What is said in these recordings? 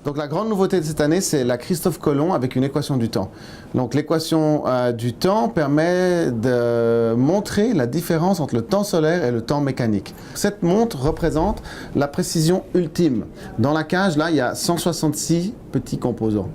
Donc la grande nouveauté de cette année, c'est la Christophe Colomb avec une équation du temps. Donc l'équation du temps permet de montrer la différence entre le temps solaire et le temps mécanique. Cette montre représente la précision ultime. Dans la cage, là, il y a 166 petits composants.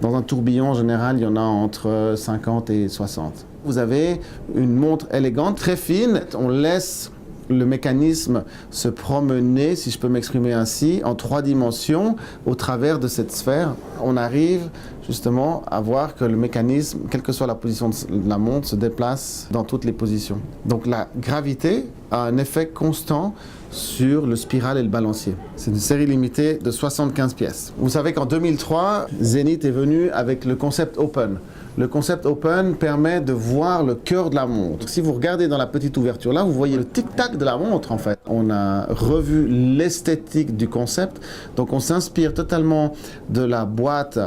Dans un tourbillon, en général, il y en a entre 50 et 60. Vous avez une montre élégante, très fine. On laisse le mécanisme se promener, si je peux m'exprimer ainsi, en 3 dimensions au travers de cette sphère. On arrive justement à voir que le mécanisme, quelle que soit la position de la montre, se déplace dans toutes les positions. Donc la gravité a un effet constant sur le spiral et le balancier. C'est une série limitée de 75 pièces. Vous savez qu'en 2003, Zenith est venu avec le concept Open. Le concept Open permet de voir le cœur de la montre. Si vous regardez dans la petite ouverture là, vous voyez le tic-tac de la montre en fait. On a revu l'esthétique du concept. Donc on s'inspire totalement de la boîte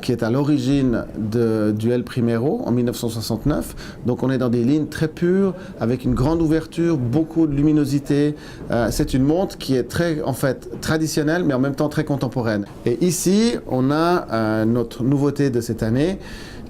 qui est à l'origine du El Primero en 1969. Donc on est dans des lignes très pures, avec une grande ouverture, beaucoup de luminosité. C'est une montre qui est très en fait traditionnelle, mais en même temps très contemporaine. Et ici, on a notre nouveauté de cette année,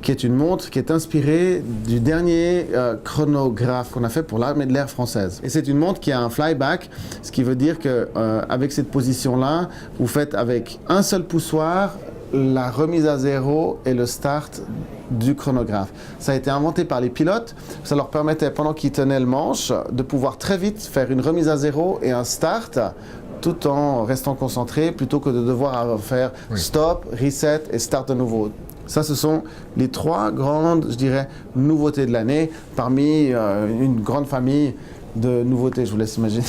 qui est une montre qui est inspirée du dernier chronographe qu'on a fait pour l'armée de l'air française. Et c'est une montre qui a un flyback, ce qui veut dire que avec cette position-là, vous faites avec un seul poussoir la remise à zéro et le start du chronographe. Ça a été inventé par les pilotes. Ça leur permettait, pendant qu'ils tenaient le manche, de pouvoir très vite faire une remise à zéro et un start tout en restant concentré, plutôt que de devoir faire stop, reset et start de nouveau. Ça, ce sont les 3 grandes, je dirais, nouveautés de l'année, parmi une grande famille de nouveautés, je vous laisse imaginer.